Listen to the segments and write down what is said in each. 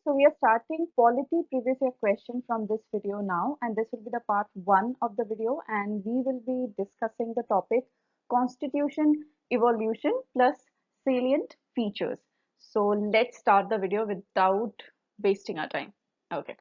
So we are starting polity previous year question from this video now, and this will be the part 1 of the video, and we will be discussing the topic constitution evolution plus salient features. So let's start the video without wasting our time. Okay.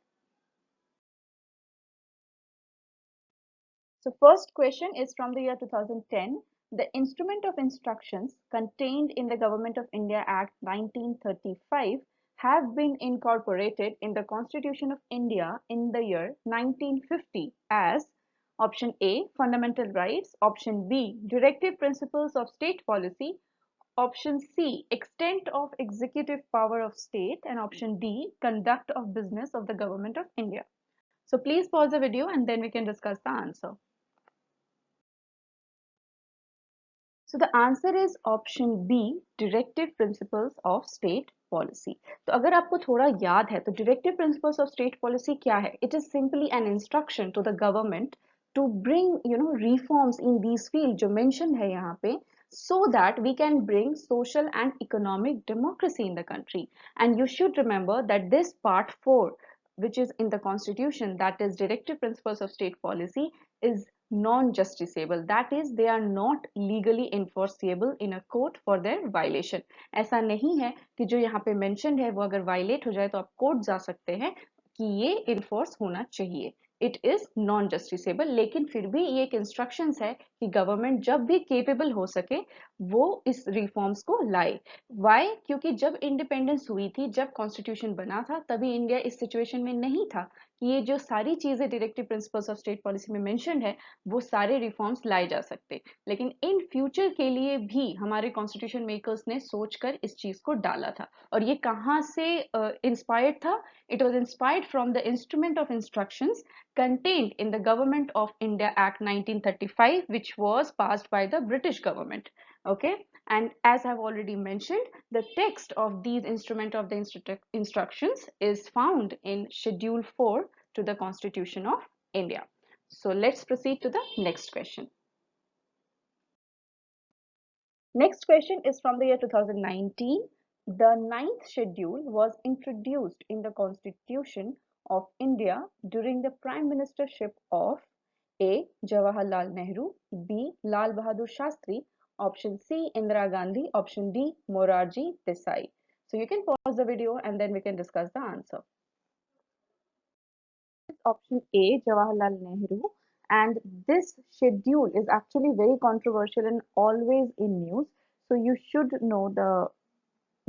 So first question is from the year 2010. The instrument of instructions contained in the Government of India Act 1935 have been incorporated in the Constitution of India in the year 1950 as option A, fundamental rights, option B, directive principles of state policy, option C, extent of executive power of state, and option D, conduct of business of the Government of India. So please pause the video and then we can discuss the answer. So the answer is option B, directive principles of state policy. तो अगर आपको थोड़ा याद है तो directive principles of state policy क्या है? It is simply an instruction to the government to bring reforms in these fields जो mentioned है यहाँ पे, so that we can bring social and economic democracy in the country. And you should remember that this part 4, which is in the constitution, that is directive principles of state policy, is non-justiciable. That is, they are not legally enforceable in a court for their violation. ऐसा नहीं है कि जो यहाँ पे mentioned है वो अगर violate हो जाए तो आप court जा सकते हैं कि ये enforce होना चाहिए. इट इज नॉन जस्टिसेबल, लेकिन फिर भी ये एक इंस्ट्रक्शंस है कि गवर्नमेंट जब भी केपेबल हो सके वो इस रिफॉर्म्स को लाए. वाई? क्योंकि जब इंडिपेंडेंस हुई थी, जब कॉन्स्टिट्यूशन बना था, तभी इंडिया इस सिचुएशन में नहीं था कि ये जो सारी चीजें directive principles of state policy में मेंशन्ड है वो सारे रिफॉर्म्स लाए जा सकते. लेकिन इन फ्यूचर के लिए भी हमारे कॉन्स्टिट्यूशन मेकर्स ने सोचकर इस चीज को डाला था. और ये कहाँ से इंस्पायर्ड था? It was inspired from the instrument of instructions contained in the Government of India Act 1935, which was passed by the British government. Okay, and as I've already mentioned, the text of these instrument of the instructions is found in Schedule 4 to the Constitution of India. So let's proceed to the next question. Next question is from the year 2019. The ninth schedule was introduced in the Constitution of India during the Prime Ministership of A. Jawaharlal Nehru, B. Lal Bahadur Shastri, option C. Indira Gandhi, option D. Morarji Desai. So you can pause the video and then we can discuss the answer. Option A, Jawaharlal Nehru, and this schedule is actually very controversial and always in news. So you should know the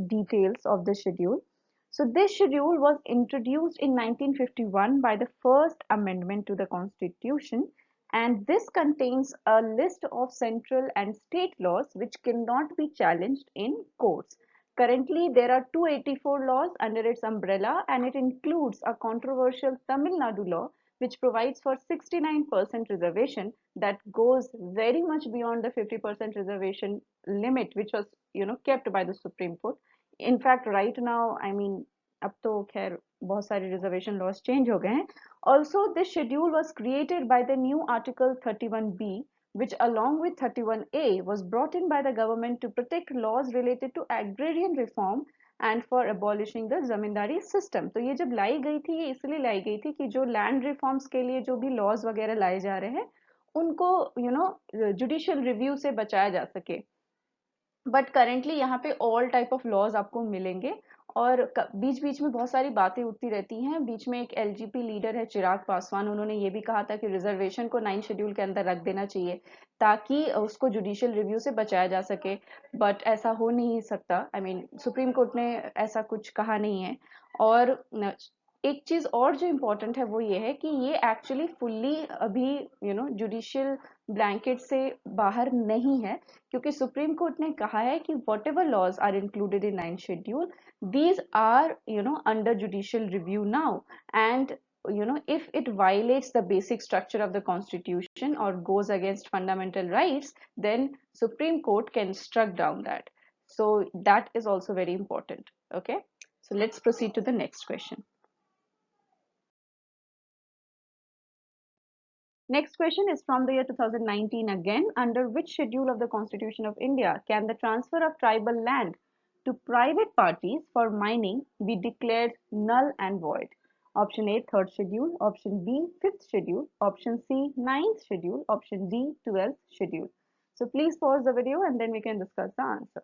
details of the schedule. So this schedule was introduced in 1951 by the first amendment to the Constitution, and this contains a list of central and state laws which cannot be challenged in courts. Currently, there are 284 laws under its umbrella, and it includes a controversial Tamil Nadu law which provides for 69% reservation that goes very much beyond the 50% reservation limit which was kept by the Supreme Court. In fact, right now, I mean, अब तो खैर बहुत सारे reservation laws change हो गए हैं. Also, this schedule was created by the new Article 31B, which along with 31A was brought in by the government to protect laws related to agrarian reform and for abolishing the zamindari system. तो ये जब लाई गई थी ये इसलिए लाई गई थी कि जो land reforms के लिए जो भी laws वगैरह लाए जा रहे हैं उनको judicial review से बचाया जा सके. बट करेंटली यहाँ पे ऑल टाइप ऑफ लॉज आपको मिलेंगे और बीच बीच में बहुत सारी बातें उठती रहती हैं. बीच में एक एलजीपी लीडर है चिराग पासवान, उन्होंने ये भी कहा था कि रिजर्वेशन को 9 शेड्यूल के अंदर रख देना चाहिए ताकि उसको जुडिशियल रिव्यू से बचाया जा सके. बट ऐसा हो नहीं सकता. आई मीन सुप्रीम कोर्ट ने ऐसा कुछ कहा नहीं है. और एक चीज और जो इम्पोर्टेंट है वो ये है कि ये एक्चुअली फुल्ली अभी जुडिशियल ब्लैंकेट से बाहर नहीं है, क्योंकि सुप्रीम कोर्ट ने कहा है कि whatever laws are included in 9th schedule, these are under judicial review now, and if it violates the basic structure of the constitution or goes against fundamental rights, then Supreme Court can struck down that. So that is also very important. Okay, so let's proceed to the next question. Next question is from the year 2019 again. Under which schedule of the Constitution of India can the transfer of tribal land to private parties for mining be declared null and void? Option A, third schedule. Option B, fifth schedule. Option C, ninth schedule. Option D, 12th schedule. So please pause the video and then we can discuss the answer.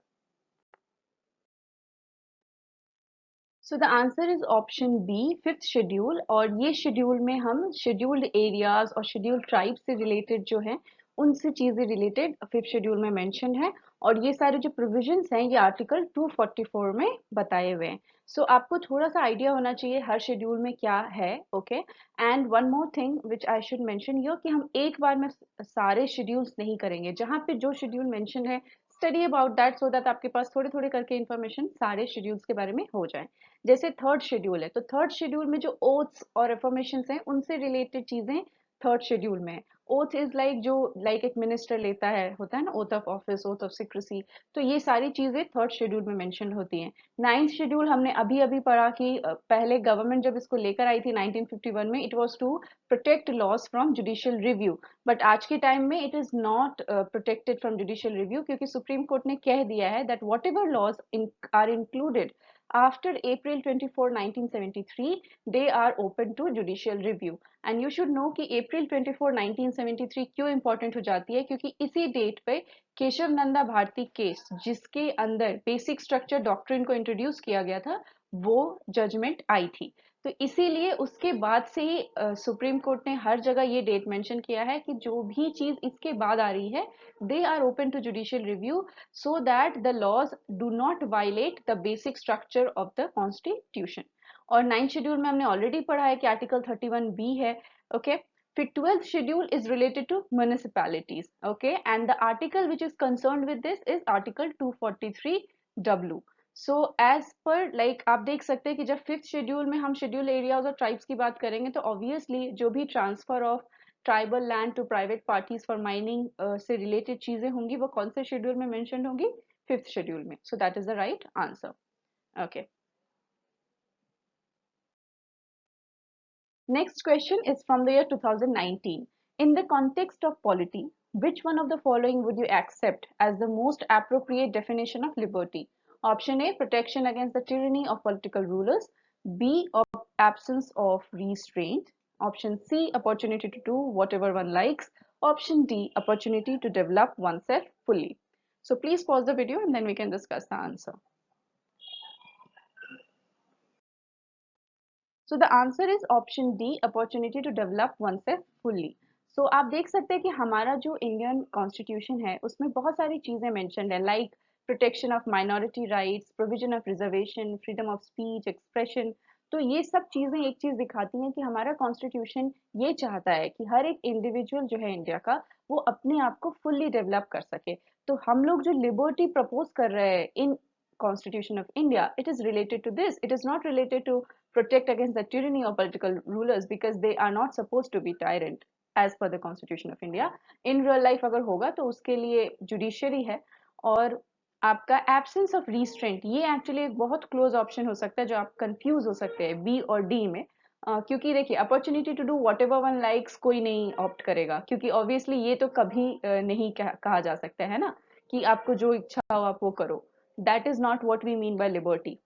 So the answer is option B, fifth schedule. और ये schedule में हम scheduled areas और scheduled tribes से related जो है उनसे चीजें रिलेटेड फिफ्थ शेड्यूल में मेंशन है. और ये सारे जो प्रोविजंस हैं ये आर्टिकल 244 में बताए हुए हैं. सो आपको थोड़ा सा आइडिया होना चाहिए हर शेड्यूल में क्या है. Okay. And one more thing which I should mention here कि हम एक बार में सारे शेड्यूल्स नहीं करेंगे. जहाँ पे जो शेड्यूल मेंशन है study about that so that आपके पास थोड़े थोड़े करके इन्फॉर्मेशन सारे शेड्यूल्स के बारे में हो जाए. जैसे थर्ड शेड्यूल है तो थर्ड शेड्यूल में जो ओथ्स और अफर्मेशंस हैं उनसे रिलेटेड चीजें थर्ड शेड्यूल में है. ओथ इज लाइक जो लाइक एक मिनिस्टर लेता है होता है ना, oath of office, oath of secrecy. तो ये सारी चीजें थर्ड शेड्यूल में मेंशन होती हैं. नाइन्थ शेड्यूल हमने अभी अभी पढ़ा कि पहले गवर्नमेंट जब इसको लेकर आई थी 1951 में, it was to protect laws from judicial review. But आज के टाइम में it is not protected from judicial review क्योंकि सुप्रीम कोर्ट ने कह दिया है that whatever laws are included after April 24, 1973, they are open to judicial review. And you should know कि April 24, 1973 क्यों important हो जाती है, क्योंकि इसी डेट पे केशव नंदा भारती केस जिसके अंदर बेसिक स्ट्रक्चर डॉक्ट्रिन को इंट्रोड्यूस किया गया था वो जजमेंट आई थी. तो इसीलिए उसके बाद से ही सुप्रीम कोर्ट ने हर जगह ये डेट मेंशन किया है कि जो भी चीज इसके बाद आ रही है they are open to judicial review so that the laws do not violate the basic structure of the constitution. और नाइन्थ शेड्यूल में हमने ऑलरेडी पढ़ा है कि आर्टिकल 31B है. ओके. फिर twelfth schedule is related to municipalities. Okay. And the article which is concern with this is article 243W. So as per like आप देख सकते हैं कि जब फिफ्थ शेड्यूल में हम शेड्यूल एरियाज और ट्राइब्स की बात करेंगे तो ऑब्वियसली जो भी transfer of tribal land to private parties for mining से रिलेटेड चीजें होंगी वो कौन से शेड्यूल में मेंशन होंगी? फिफ्थ शेड्यूल में. सो that is the right answer. Okay. Next question is from the year 2019. In the context of polity, which one of the following would you accept as the most appropriate definition of liberty? Option A, protection against the tyranny of political rulers. B, absence of restraint. Option C, opportunity to do whatever one likes. Option D, opportunity to develop oneself fully. So please pause the video and then we can discuss the answer. So the answer is option D, opportunity to develop oneself fully. सो आप देख सकते हैं कि हमारा जो Indian constitution है उसमें बहुत सारी चीजें मेंशन्ड है like protection of minority rights, provision of reservation, freedom of speech, expression. तो ये सब चीजें एक चीज दिखाती हैं कि हमारा कॉन्स्टिट्यूशन ये चाहता है कि हर एक इंडिविजुअल जो है इंडिया का वो अपने आप को फुल्ली डेवलप कर सके. तो हम लोग जो लिबर्टी प्रपोज कर रहे हैं इन Constitution of India, it is related to this. It is not related to protect against the tyranny of political rulers because they are not supposed to be tyrant as per the Constitution of India. In real life अगर होगा तो उसके लिए judiciary है. और आपका absence of restraint ये actually एक बहुत close option हो सकता है जो आप confuse हो सकते हैं B और D में. क्योंकि देखिए opportunity to do whatever one likes कोई नहीं ऑप्ट करेगा क्योंकि ऑब्वियसली ये तो कभी नहीं कहा जा सकता है ना कि आपको जो इच्छा हो आप वो करो. That is not what we mean by liberty.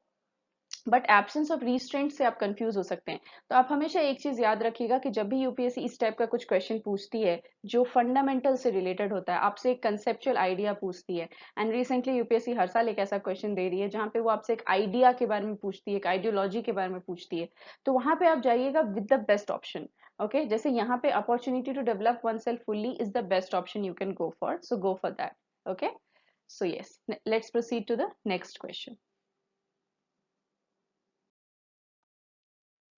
But absence of restraint से आप कंफ्यूज हो सकते हैं. तो आप हमेशा एक चीज याद रखिएगा कि जब भी यूपीएससी इस टाइप का कुछ क्वेश्चन पूछती है जो फंडामेंटल से रिलेटेड होता है, आपसे एक कंसेप्चुअल आइडिया पूछती है. एंड रिसेंटली यूपीएससी हर साल एक ऐसा क्वेश्चन दे रही है जहां पे वो आपसे एक आइडिया के बारे में पूछती है, एक आइडियोलॉजी के बारे में पूछती है. तो वहां पे आप जाइएगा with the best option. Okay. जैसे यहाँ पे opportunity to develop oneself fully is the best option you can go for. So go for that. Okay. So yes, let's proceed to the next question.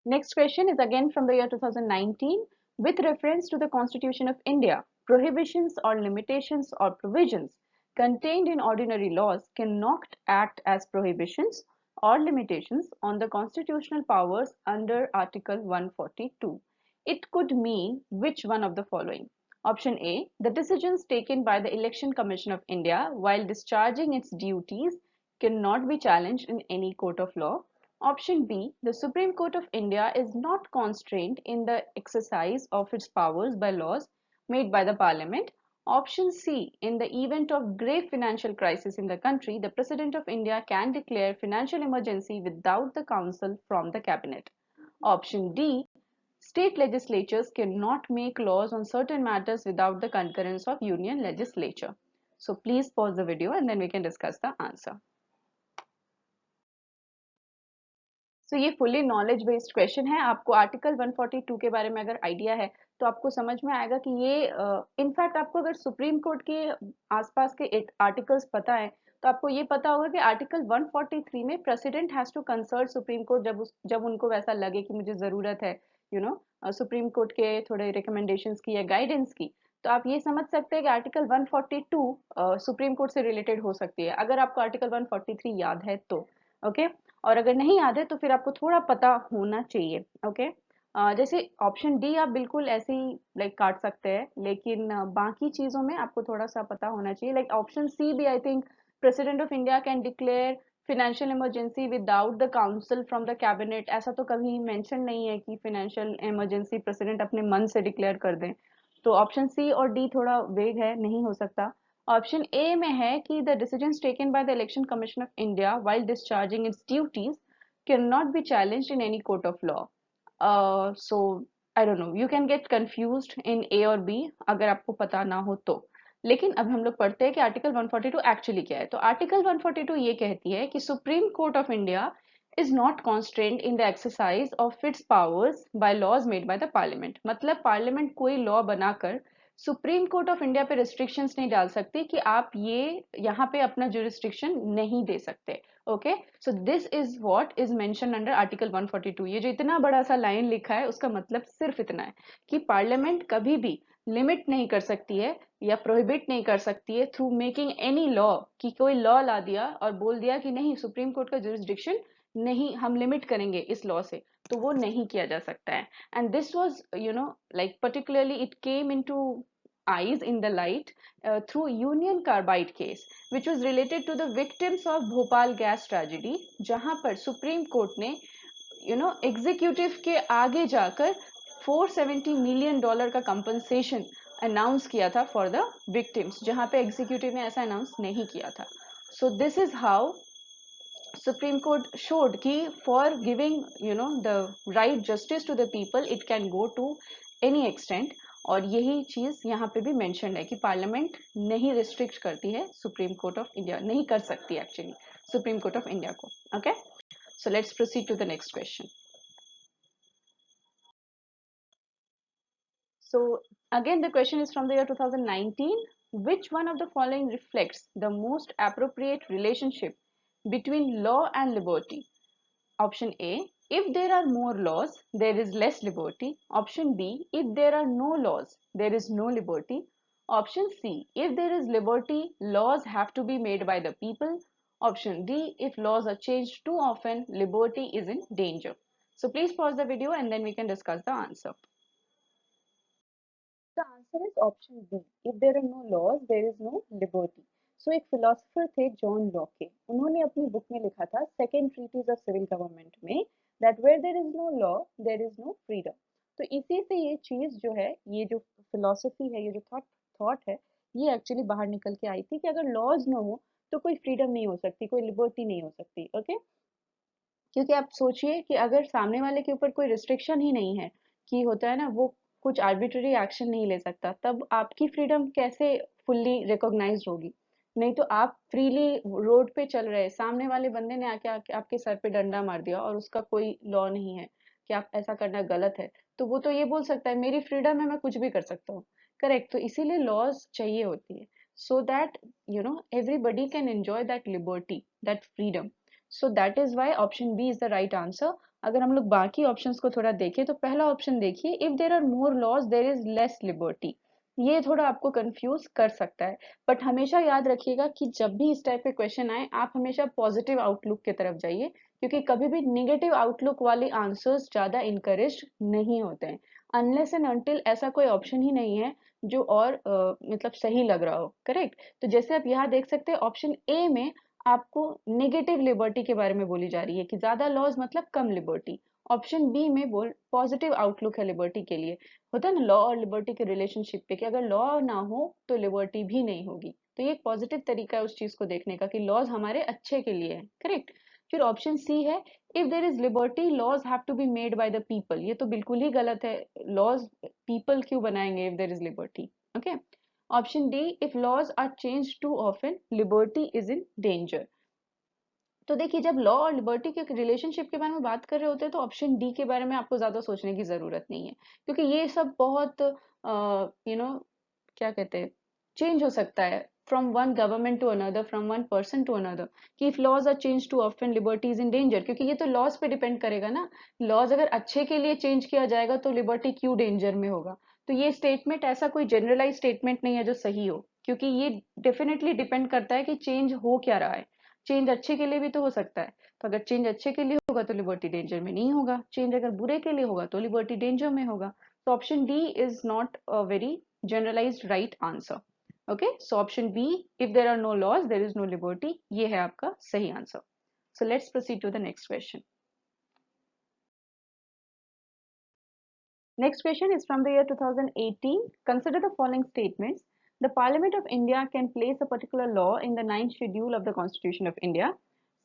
Next question is again from the year 2019. With reference to the Constitution of India, prohibitions or limitations or provisions contained in ordinary laws cannot act as prohibitions or limitations on the constitutional powers under Article 142. It could mean which one of the following? Option A, the decisions taken by the Election Commission of India while discharging its duties cannot be challenged in any court of law. Option B, the Supreme Court of India is not constrained in the exercise of its powers by laws made by the Parliament. Option C, in the event of grave financial crisis in the country, the President of India can declare financial emergency without the counsel from the cabinet. Option D, state legislatures cannot make laws on certain matters without the concurrence of union legislature. So please pause the video and then we can discuss the answer. सो ये fully knowledge based question है। आपको article 142 के बारे में अगर idea है तो आपको समझ में आएगा कि ये इनफैक्ट आपको अगर सुप्रीम कोर्ट के आसपास के आर्टिकल्स पता है तो आपको ये पता होगा कि आर्टिकल 143 में president has to consult Supreme Court जब उनको वैसा लगे कि मुझे ज़रूरत है सुप्रीम कोर्ट के थोड़े रिकमेंडेशंस की या गाइडेंस की। तो आप ये समझ सकते हैं कि आर्टिकल 142 सुप्रीम कोर्ट से रिलेटेड हो सकती है अगर आपको आर्टिकल 143 याद है तो। ओके और अगर नहीं याद है तो फिर आपको थोड़ा पता होना चाहिए। ओके जैसे ऑप्शन डी आप बिल्कुल ऐसे ही लाइक काट सकते हैं लेकिन बाकी चीजों में आपको थोड़ा सा पता होना चाहिए। लाइक ऑप्शन सी भी I think president of India can declare financial emergency without the council from the cabinet. ऐसा तो कभी मेंशन नहीं है कि फिनेंशियल इमरजेंसी प्रेसिडेंट अपने मन से डिक्लेयर कर दें। तो ऑप्शन सी और डी थोड़ा वेग है, नहीं हो सकता। ऑप्शन ए में है कि the decisions taken by the election commission of India while discharging its duties can not be challenged in any court of law. So I don't know, you can get confused in A और B अगर आपको पता ना हो तो। लेकिन अब हम लोग पढ़ते हैं कि आर्टिकल 142 एक्चुअली क्या है। तो आर्टिकल 142 ये कहती है कि supreme court of India is not constrained in the exercise of its powers by laws made by the parliament। मतलब पार्लियामेंट कोई लॉ बनाकर सुप्रीम कोर्ट ऑफ इंडिया पे रिस्ट्रिक्शंस नहीं डाल सकती कि आप ये यहाँ पे अपना जुरिस्डिक्शन नहीं दे सकते। Okay so this is what is mention under article 142। ये जो इतना बड़ा सा लाइन लिखा है उसका मतलब सिर्फ इतना है कि पार्लियामेंट कभी भी लिमिट नहीं कर सकती है या प्रोहिबिट नहीं कर सकती है थ्रू मेकिंग एनी लॉ कि कोई लॉ ला दिया और बोल दिया कि नहीं सुप्रीम कोर्ट का जुरिस्डिक्शन नहीं, हम लिमिट करेंगे इस लॉ से, तो वो नहीं किया जा सकता है। And this was like particularly it came into eyes in the light through Union Carbide case which was related to the victims of Bhopal gas tragedy, जहां पर सुप्रीम कोर्ट ने एग्जीक्यूटिव के आगे जाकर $470 मिलियन का कंपनसेशन अनाउंस किया था for the victims, जहां पे एग्जीक्यूटिव ने ऐसा अनाउंस नहीं किया था। सो this is how Supreme Court showed कि for giving the right justice to the people it can go to any extent। और यही चीज यहाँ पे भी मेंशन है कि पार्लियामेंट नहीं रिस्ट्रिक्ट करती है सुप्रीम कोर्ट ऑफ इंडिया, नहीं कर सकती actually supreme court of India को। Okay so let's proceed to the next question. So again the question is from the year 2019। Which one of the following reflects the most appropriate relationship between law and liberty? Option A, if there are more laws, there is less liberty. Option B, if there are no laws, there is no liberty. Option C, if there is liberty, laws have to be made by the people. Option D, if laws are changed too often, liberty is in danger. So please pause the video and then we can discuss the answer. The answer is option B. If there are no laws, there is no liberty. So एक philosopher थे John Locke, उन्होंने अपनी book में लिखा था second treatise of civil government में that where there is no law there is no freedom. तो इसी से ये चीज जो है, ये जो फिलोसफी है, ये जो थॉट है, ये एक्चुअली बाहर निकल के आई थी कि अगर लॉज ना हो तो कोई फ्रीडम नहीं हो सकती, कोई लिबर्टी नहीं हो सकती। ओके क्योंकि आप सोचिए कि अगर सामने वाले के ऊपर कोई रिस्ट्रिक्शन ही नहीं है कि होता है ना वो कुछ आर्बिट्ररी एक्शन नहीं ले सकता, तब आपकी फ्रीडम कैसे फुल्ली रिकॉग्नाइज्ड होगी? नहीं तो आप फ्रीली रोड पे चल रहे, सामने वाले बंदे ने आके आपके सर पे डंडा मार दिया और उसका कोई लॉ नहीं है कि आप ऐसा करना गलत है, तो वो तो ये बोल सकता है मेरी फ्रीडम है, मैं कुछ भी कर सकता हूँ। करेक्ट, तो इसीलिए लॉज चाहिए होती है so that everybody can enjoy that liberty, that freedom. So that is why option B is the right answer. अगर हम लोग बाकी ऑप्शंस को थोड़ा देखें तो पहला ऑप्शन देखिए, if there are more laws there is less liberty. ये थोड़ा आपको कंफ्यूज कर सकता है, बट हमेशा याद रखिएगा कि जब भी इस टाइप के क्वेश्चन आए आप हमेशा पॉजिटिव आउटलुक की तरफ जाइए, क्योंकि कभी भी निगेटिव आउटलुक वाले आंसर्स ज्यादा इनकरेज नहीं होते हैं अनलेस एंड अनटिल ऐसा कोई ऑप्शन ही नहीं है जो और मतलब सही लग रहा हो। करेक्ट, तो जैसे आप यहाँ देख सकते हैं ऑप्शन ए में आपको नेगेटिव लिबर्टी के बारे में बोली जा रही है कि ज्यादा लॉज मतलब कम लिबर्टी। ऑप्शन बी में बोल पॉजिटिव आउटलुक है लिबर्टी के लिए। होता है ना लॉ और लिबर्टी के रिलेशनशिप पे कि अगर लॉ ना हो तो लिबर्टी भी नहीं होगी, तो ये एक पॉजिटिव तरीका है उस चीज को देखने का कि लॉज हमारे अच्छे के लिए है। करेक्ट। फिर ऑप्शन सी है if there is liberty laws have to be made by the people, ये तो बिल्कुल ही गलत है। लॉज पीपल क्यों बनाएंगे if there is liberty. Okay. Option D if laws are change too often liberty is in danger. तो देखिए जब लॉ और लिबर्टी के रिलेशनशिप के बारे में बात कर रहे होते हैं तो ऑप्शन डी के बारे में आपको ज्यादा सोचने की जरूरत नहीं है, क्योंकि ये सब बहुत क्या कहते हैं, चेंज हो सकता है from one government to another, from one person to another, कि if laws are change too often liberty is in danger, क्योंकि ये तो लॉज पे डिपेंड करेगा ना। लॉज अगर अच्छे के लिए चेंज किया जाएगा तो लिबर्टी क्यों डेंजर में होगा। तो ये स्टेटमेंट ऐसा कोई जनरलाइज स्टेटमेंट नहीं है जो सही हो, क्योंकि ये डेफिनेटली डिपेंड करता है कि चेंज हो क्या रहा है। चेंज अच्छे के लिए भी तो हो सकता है। तो अगर चेंज अच्छे के लिए होगा तो लिबर्टी डेंजर में नहीं होगा, चेंज अगर बुरे के लिए होगा तो लिबर्टी डेंजर में होगा। तो option D is not a very generalised right answer. Okay, so option B if there are no laws there is no liberty, ये है आपका सही answer. So let's proceed to the next question. Next question is from the year 2018. Consider the following statements. The Parliament of India can place a particular law in the ninth schedule of the Constitution of India.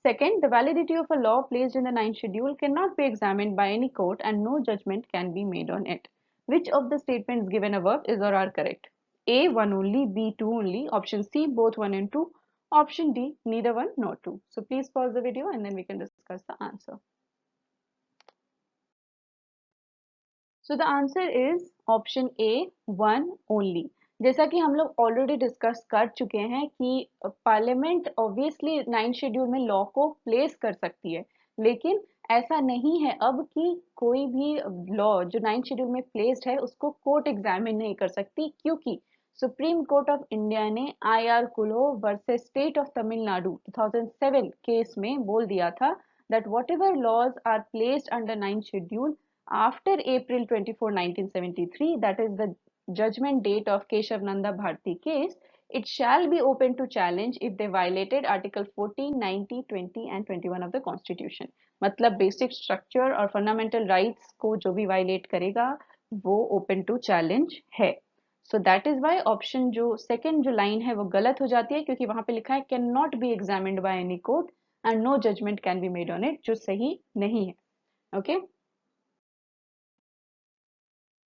Second, the validity of a law placed in the ninth schedule cannot be examined by any court and no judgment can be made on it. Which of the statements given above is or are correct? A, one only, B, two only, option C, both one and two, option D, neither one nor two. So please pause the video and then we can discuss the answer. So the answer is option A, one only. जैसा कि हम लोग already discuss कर चुके हैं कि parliament obviously ninth schedule में law को प्लेस कर सकती है, लेकिन ऐसा नहीं है अब कि कोई भी लॉ जो नाइन्थ शेड्यूल में प्लेस्ड है उसको कोर्ट एग्जामिन नहीं कर सकती, क्योंकि सुप्रीम कोर्ट ऑफ इंडिया ने आई आर कुलो versus state of Tamil Nadu 2007 case में बोल दिया था that whatever laws are placed under ninth schedule after April 24, 1973, that is the judgment date of Keshav Nanda Bharti case, it shall be open to challenge if they violated Article 14, 90, 20 and 21 of the Constitution. मतलब basic structure और fundamental rights को जो भी violate करेगा वो open to challenge है। So that is why option जो second जो line है वो गलत हो जाती है, क्योंकि वहां पे लिखा है cannot be examined by any court and no judgment can be made on it, जो सही नहीं है। Okay okay?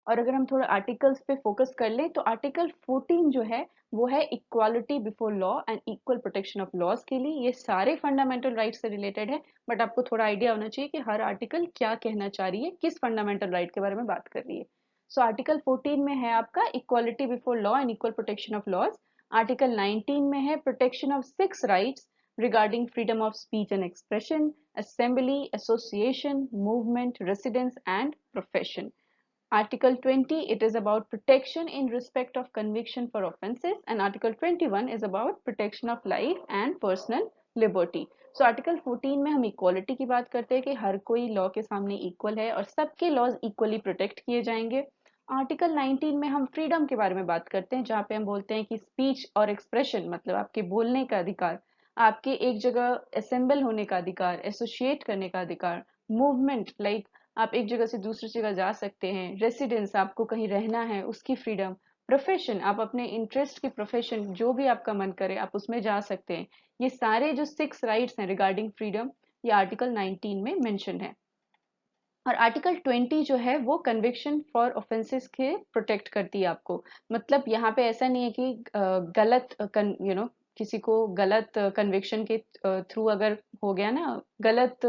और अगर हम थोड़ा आर्टिकल्स पे फोकस कर लें तो आर्टिकल 14 जो है वो है equality before law and equal protection of laws के लिए। ये सारे फंडामेंटल राइट से रिलेटेड है, बट आपको थोड़ा आइडिया होना चाहिए कि हर आर्टिकल क्या कहना चाह रही है, किस फंडामेंटल राइट के बारे में बात कर रही है। सो आर्टिकल 14 में है आपका equality before law and equal protection of laws. Article 19 में है protection of 6 rights regarding freedom of speech and expression, assembly, association, movement, residence and profession. Article 20, it is about protection in respect of conviction for offences, and Article 21 is about protection of life and personal liberty. So Article 14 में हम equality की बात करते हैं कि हर कोई law के सामने equal है और सबके laws equally protect किए जाएंगे। आर्टिकल 19 में हम फ्रीडम के बारे में बात करते हैं, जहाँ पे हम बोलते हैं कि स्पीच और एक्सप्रेशन मतलब आपके बोलने का अधिकार, आपके एक जगह असेंबल होने का अधिकार, एसोसिएट करने का अधिकार, मूवमेंट लाइक आप एक जगह से दूसरी जगह जा सकते हैं, रेसिडेंस आपको कहीं रहना है उसकी फ्रीडम, प्रोफेशन आप अपने इंटरेस्ट की प्रोफेशन जो भी आपका मन करे आप उसमें जा सकते हैं। ये सारे जो 6 राइट्स हैं रिगार्डिंग फ्रीडम ये आर्टिकल 19 में मेंशन है। और आर्टिकल 20 जो है वो कन्विक्शन फॉर ऑफेंसेस के प्रोटेक्ट करती है आपको। मतलब यहाँ पे ऐसा नहीं है कि गलत किसी को गलत कन्विक्शन के थ्रू अगर हो गया ना, गलत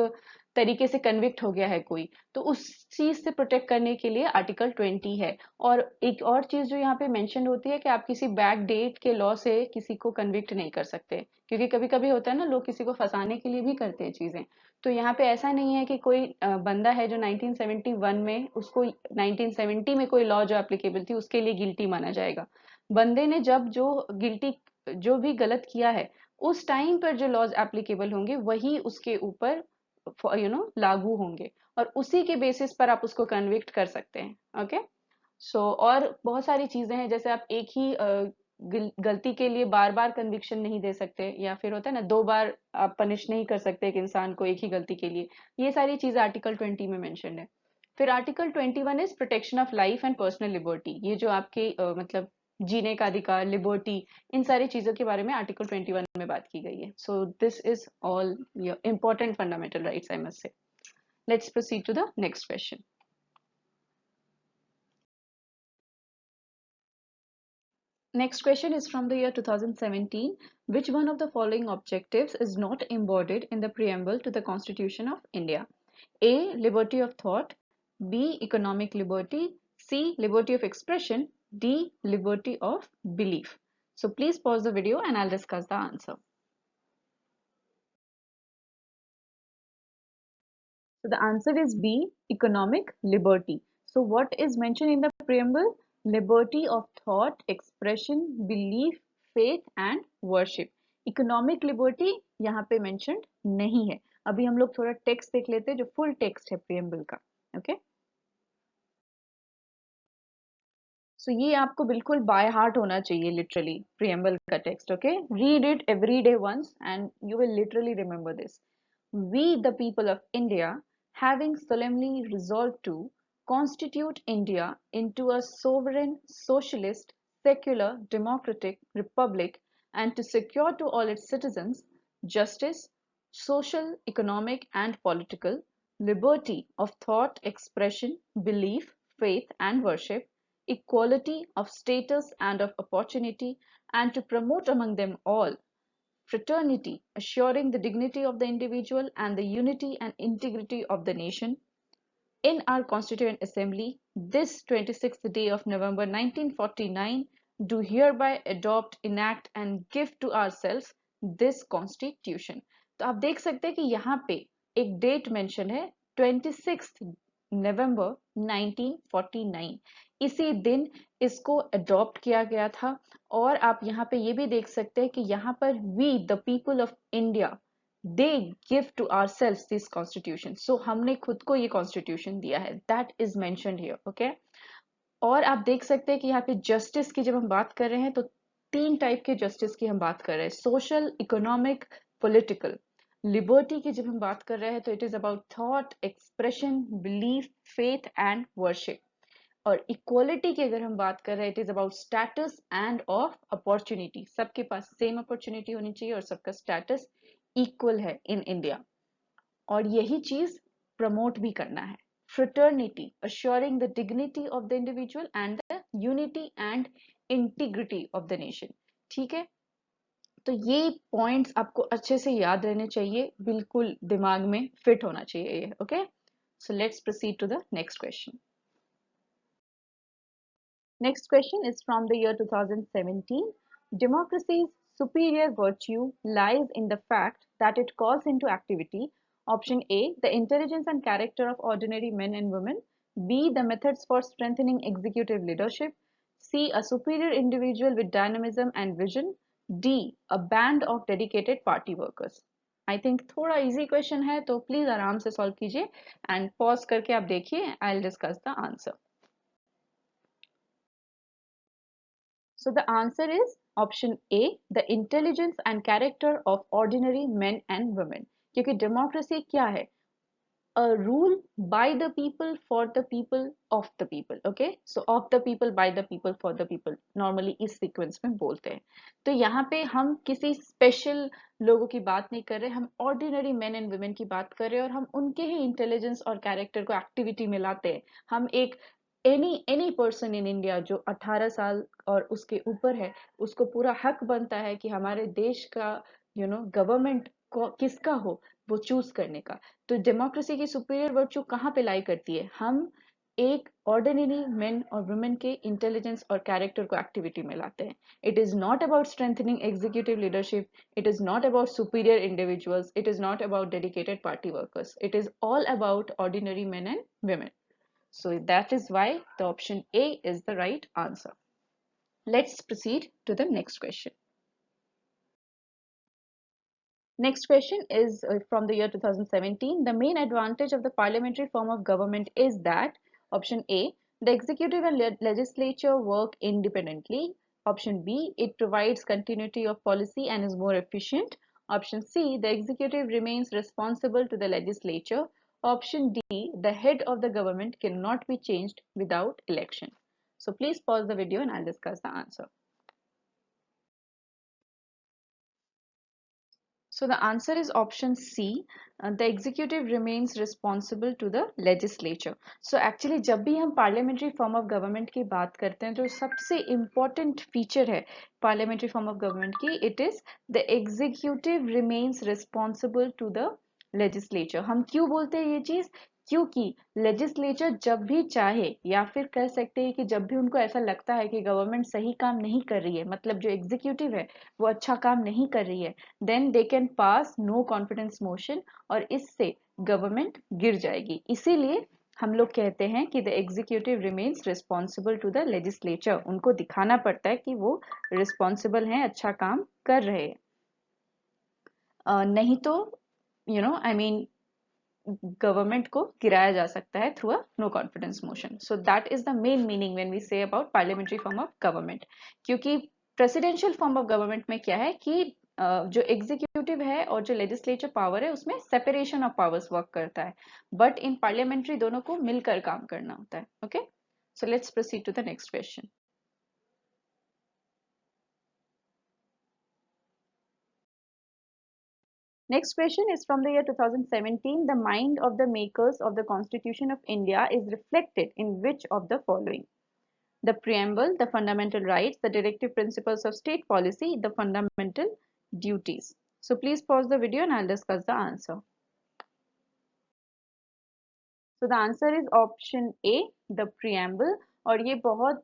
तरीके से कन्विक्ट हो गया है कोई, तो उस चीज से प्रोटेक्ट करने के लिए आर्टिकल 20 है। और एक और चीज जो यहाँ पे मेंशन होती है कि आप किसी बैक डेट के लॉ से किसी को कन्विक्ट नहीं कर सकते, क्योंकि कभी कभी होता है ना लोग किसी को फंसाने के लिए भी करते हैं चीजें। तो यहाँ पे ऐसा नहीं है कि कोई बंदा है जो 1971 में उसको 1970 में कोई लॉ जो एप्लीकेबल थी उसके लिए गिल्टी माना जाएगा। बंदे ने जब जो गिल्टी जो भी गलत किया है उस टाइम पर जो लॉज एप्लीकेबल होंगे वही उसके ऊपर लागू होंगे और उसी के बेसिस पर आप उसको कन्विक्ट कर सकते हैं। ओके। सो और बहुत सारी चीजें हैं, जैसे आप एक ही गलती के लिए बार बार कन्विक्शन नहीं दे सकते, या फिर होता है ना 2 बार आप पनिश नहीं कर सकते एक इंसान को एक ही गलती के लिए। ये सारी चीजें आर्टिकल 20 में मेंशन है। फिर article 21 is protection of life and personal liberty. ये जो आपके मतलब जीने का अधिकार, लिबर्टी, इन सारी चीजों के बारे में आर्टिकल 21 में बात की गई है। So this is all important fundamental rights I must say. Let's proceed to the next question. Next question is from the year 2017. Which one of the following objectives is not embodied in the preamble to the Constitution of India? A. Liberty of thought. B. Economic liberty. C. Liberty of expression. D. Liberty of belief. So please pause the video and I'll discuss the answer. So the answer is B. Economic liberty. So what is mentioned in the preamble? Liberty of thought, expression, belief, faith and worship. Economic liberty यहाँ पे mentioned नहीं है। अभी हम लोग थोड़ा text देख लेते हैं जो फुल टेक्स्ट है प्रियम्बल का। ओके, सो ये आपको बिल्कुल बाय हार्ट होना चाहिए लिटरली प्रियम्बल का text. Okay, read it every day once and you will literally remember this. We, the people of India, having solemnly resolved to constitute India into a sovereign, socialist, secular, democratic republic, and to secure to all its citizens justice, social, economic, and political, liberty of thought, expression, belief, faith, and worship, equality of status and of opportunity, and to promote among them all fraternity, assuring the dignity of the individual and the unity and integrity of the nation. In our Constituent Assembly, this 26th day of November 1949, do hereby adopt, enact and give to ourselves this Constitution. तो आप देख सकते हैं कि यहाँ पे एक date mention है 26 नवंबर 1949। इसी दिन इसको अडॉप्ट किया गया था। और आप यहाँ पे ये भी देख सकते हैं कि यहाँ पर we the people of India they give to our self this constitution. So हमने खुद को ये कॉन्स्टिट्यूशन दिया है, that is mentioned here. Okay, और आप देख सकते हैं कि यहाँ पे जस्टिस की जब हम बात कर रहे हैं तो 3 टाइप के जस्टिस की हम बात कर रहे हैं, सोशल, इकोनॉमिक, पॉलिटिकल। लिबर्टी की जब हम बात कर रहे हैं तो it is about thought, expression, belief, faith and worship. और इक्वालिटी की अगर हम बात कर रहे हैं it is about status end of opportunity. सबके पास सेम अपॉर्चुनिटी होनी चाहिए और सबका स्टेटस इक्वल है इन इंडिया। और यही चीज प्रमोट भी करना है। fraternity, assuring the dignity of the individual and the unity and integrity of the nation। ठीक है, तो ये पॉइंट्स आपको अच्छे से याद रहने चाहिए, बिल्कुल दिमाग में फिट होना चाहिए ये। Okay, so let's proceed to the next question. Next question is from the year 2017. Democracy's superior virtue lies in the fact that it calls into activity option A, the intelligence and character of ordinary men and women, B, the methods for strengthening executive leadership, C, a superior individual with dynamism and vision, D, a band of dedicated party workers। I think थोड़ा easy question है तो please आराम से solve कीजिए and pause करके आप देखिए, I will discuss the answer. So the answer is option A, the intelligence and character of ordinary men and women। क्योंकि democracy क्या है? A rule by the people, for the people, of the people। Okay, so of the people, by the people, for the people, normally इस sequence में बोलते हैं। तो यहाँ पे हम किसी special लोगों की बात नहीं कर रहे, हम ordinary men and women की बात कर रहे हैं और हम उनके ही intelligence और character को activity में लाते हैं। हम एक एनी पर्सन इन इंडिया जो 18 साल और उसके ऊपर है, उसको पूरा हक बनता है कि हमारे देश का गवर्नमेंट किसका हो वो चूज करने का। तो डेमोक्रेसी की सुपीरियर वर्च्यू कहाँ पे लाई करती है? हम एक ऑर्डिनरी मेन और वुमेन के इंटेलिजेंस और कैरेक्टर को एक्टिविटी में लाते हैं। It is not about strengthening executive leadership, it is not about superior individuals, it is not about dedicated party workers, it is all about ordinary main and women। So that is why the option A is the right answer. Let's proceed to the next question. Next question is from the year 2017. The main advantage of the parliamentary form of government is that option A, the executive and legislature work independently. Option B, it provides continuity of policy and is more efficient. Option C, the executive remains responsible to the legislature. Option D, the head of the government cannot be changed without election. So please pause the video and I'll discuss the answer. So the answer is option C. The executive remains responsible to the legislature. So actually जब भी हम parliamentary form of government की बात करते हैं तो सबसे important feature है parliamentary form of government की, it is the executive remains responsible to the legislature. हम क्यों बोलते हैं ये चीज? क्योंकि लेजिस्लेचर जब भी चाहे या फिर कह सकते हैं कि जब भी उनको ऐसा लगता है कि गवर्नमेंट सही काम नहीं कर रही है, मतलब जो एग्जीक्यूटिव है वो अच्छा काम नहीं कर रही है, then they can pass no confidence motion और इससे गवर्नमेंट गिर जाएगी. इसीलिए हम लोग कहते हैं कि the executive remains responsible to the legislature. उनको दिखाना पड़ता है कि वो रिस्पॉन्सिबल हैं, अच्छा काम कर रहे हैं. नहीं तो आई मीन गवर्नमेंट को गिराया जा सकता है through a no confidence motion. So that is the main meaning when we say about parliamentary form of government. क्योंकि प्रेसिडेंशियल फॉर्म ऑफ गवर्नमेंट में क्या है कि जो एग्जीक्यूटिव है और जो लेजिस्लेचर पावर है उसमें सेपरेशन ऑफ पावर्स वर्क करता है, बट इन पार्लियामेंट्री दोनों को मिलकर काम करना होता है. Okay, so let's proceed to the next question. Next question is from the year 2017. The mind of the makers of the Constitution of India is reflected in which of the following? The preamble, the fundamental rights, the directive principles of state policy, the fundamental duties. So please pause the video and I'll discuss the answer. So the answer is option A, the preamble. और ये बहुत